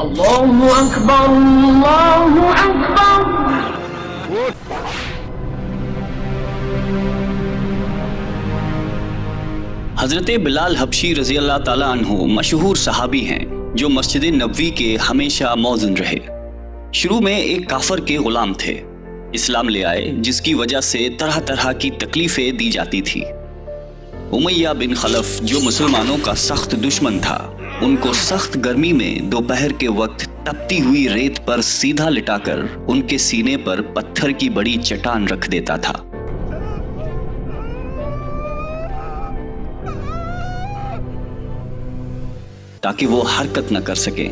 اللہ اکبر اللہ اکبر۔ حضرت بلال حبشی رضی اللہ تعالیٰ عنہ مشہور صحابی ہیں جو مسجد نبوی کے ہمیشہ موذن رہے۔ شروع میں ایک کافر کے غلام تھے، اسلام لے آئے جس کی وجہ سے طرح طرح کی تکلیفیں دی جاتی تھی۔ امیہ بن خلف جو مسلمانوں کا سخت دشمن تھا، ان کو سخت گرمی میں دوپہر کے وقت تپتی ہوئی ریت پر سیدھا لٹا کر ان کے سینے پر پتھر کی بڑی چٹان رکھ دیتا تھا۔ تاکہ وہ حرکت نہ کر سکے،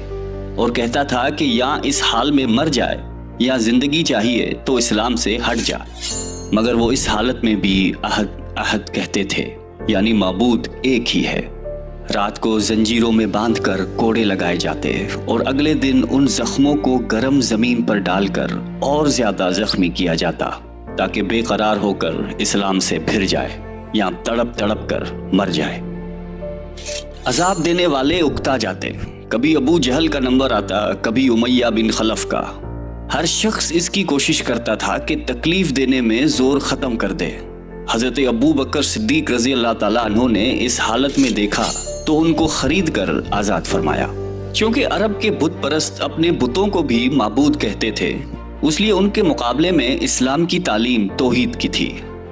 اور کہتا تھا کہ یا اس حال میں مر جائے یا زندگی چاہیے تو اسلام سے ہٹ جا، مگر وہ اس حالت میں بھی احد احد کہتے تھے، یعنی معبود ایک ہی ہے۔ رات کو زنجیروں میں باندھ کر کوڑے لگائے جاتے اور اگلے دن ان زخموں کو گرم زمین پر ڈال کر اور زیادہ زخمی کیا جاتا تاکہ بے قرار ہو کر اسلام سے پھر جائے یا تڑپ تڑپ کر مر جائے۔ عذاب دینے والے اکتا جاتے، کبھی ابو جہل کا نمبر آتا، کبھی امیہ بن خلف کا۔ ہر شخص اس کی کوشش کرتا تھا کہ تکلیف دینے میں زور ختم کر دے۔ حضرت ابو بکر صدیق رضی اللہ تعالیٰ عنہ نے اس حالت میں دیکھا تو ان کو خرید کر آزاد فرمایا۔ چونکہ عرب کے بت پرست اپنے بتوں کو بھی معبود کہتے تھے، اس لیے ان کے مقابلے میں اسلام کی تعلیم توحید کی تھی،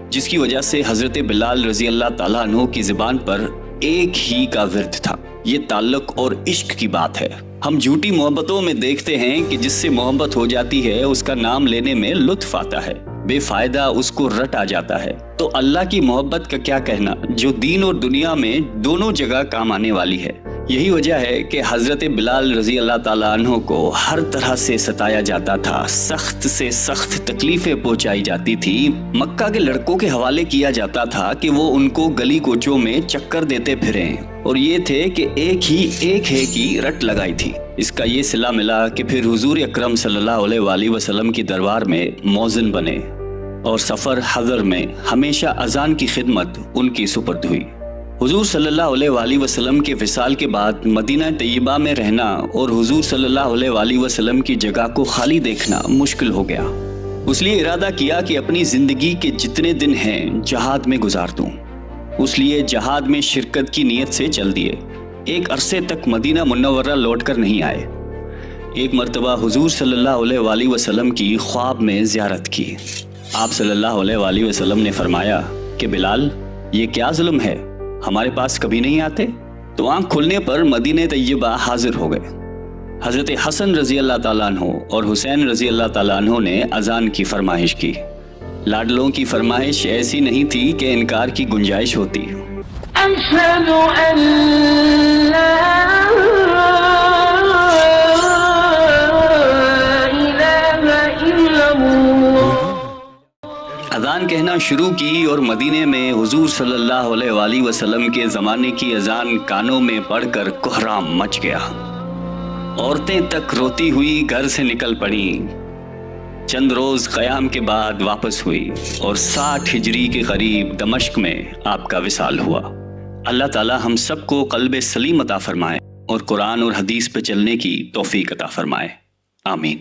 جس کی وجہ سے حضرت بلال رضی اللہ تعالیٰ عنہ کی زبان پر ایک ہی کا ورد تھا۔ یہ تعلق اور عشق کی بات ہے۔ ہم جھوٹی محبتوں میں دیکھتے ہیں کہ جس سے محبت ہو جاتی ہے اس کا نام لینے میں لطف آتا ہے، بے فائدہ اس کو رٹ آ جاتا ہے۔ تو اللہ کی محبت کا کیا کہنا، جو دین اور دنیا میں دونوں جگہ کام آنے والی ہے۔ یہی وجہ ہے کہ حضرت بلال رضی اللہ تعالیٰ عنہ کو ہر طرح سے ستایا جاتا تھا، سخت سے سخت تکلیفیں پہنچائی جاتی تھی۔ مکہ کے لڑکوں کے حوالے کیا جاتا تھا کہ وہ ان کو گلی کوچوں میں چکر دیتے پھریں، اور یہ تھے کہ ایک ہے کی رٹ لگائی تھی۔ اس کا یہ صلہ ملا کہ پھر حضور اکرم صلی اللہ علیہ وآلہ وسلم کی دربار میں مؤذن بنے، اور سفر حضر میں ہمیشہ اذان کی خدمت ان کی سپرد ہوئی۔ حضور صلی اللہ علیہ وآلہ وسلم کے وصال کے بعد مدینہ طیبہ میں رہنا اور حضور صلی اللہ علیہ وآلہ وسلم کی جگہ کو خالی دیکھنا مشکل ہو گیا۔ اس لیے ارادہ کیا کہ اپنی زندگی کے جتنے دن ہیں جہاد میں گزار دوں۔ اس لیے جہاد میں شرکت کی نیت سے چل دیے۔ ایک عرصے تک مدینہ منورہ لوٹ کر نہیں آئے۔ ایک مرتبہ حضور صلی اللہ علیہ وآلہ وسلم کی خواب میں زیارت کی۔ آپ صلی اللہ علیہ وآلہ وسلم نے فرمایا کہ بلال، یہ کیا ظلم ہے، ہمارے پاس کبھی نہیں آتے؟ تو آنکھ کھلنے پر مدینہ طیبہ حاضر ہو گئے۔ حضرت حسن رضی اللہ تعالیٰ عنہ اور حسین رضی اللہ تعالیٰ عنہ نے اذان کی فرمائش کی۔ لاڈلوں کی فرمائش ایسی نہیں تھی کہ انکار کی گنجائش ہوتی۔ اشہد ان لا اذان کہنا شروع کی اور مدینے میں حضور صلی اللہ علیہ وآلہ وسلم کے زمانے کی اذان کانوں میں پڑھ کر کوہرام مچ گیا۔ عورتیں تک روتی ہوئی گھر سے نکل پڑیں۔ چند روز قیام کے بعد واپس ہوئی اور 60 ہجری کے قریب دمشق میں آپ کا وصال ہوا۔ اللہ تعالی ہم سب کو قلب سلیم عطا فرمائے اور قرآن اور حدیث پہ چلنے کی توفیق عطا فرمائے، آمین۔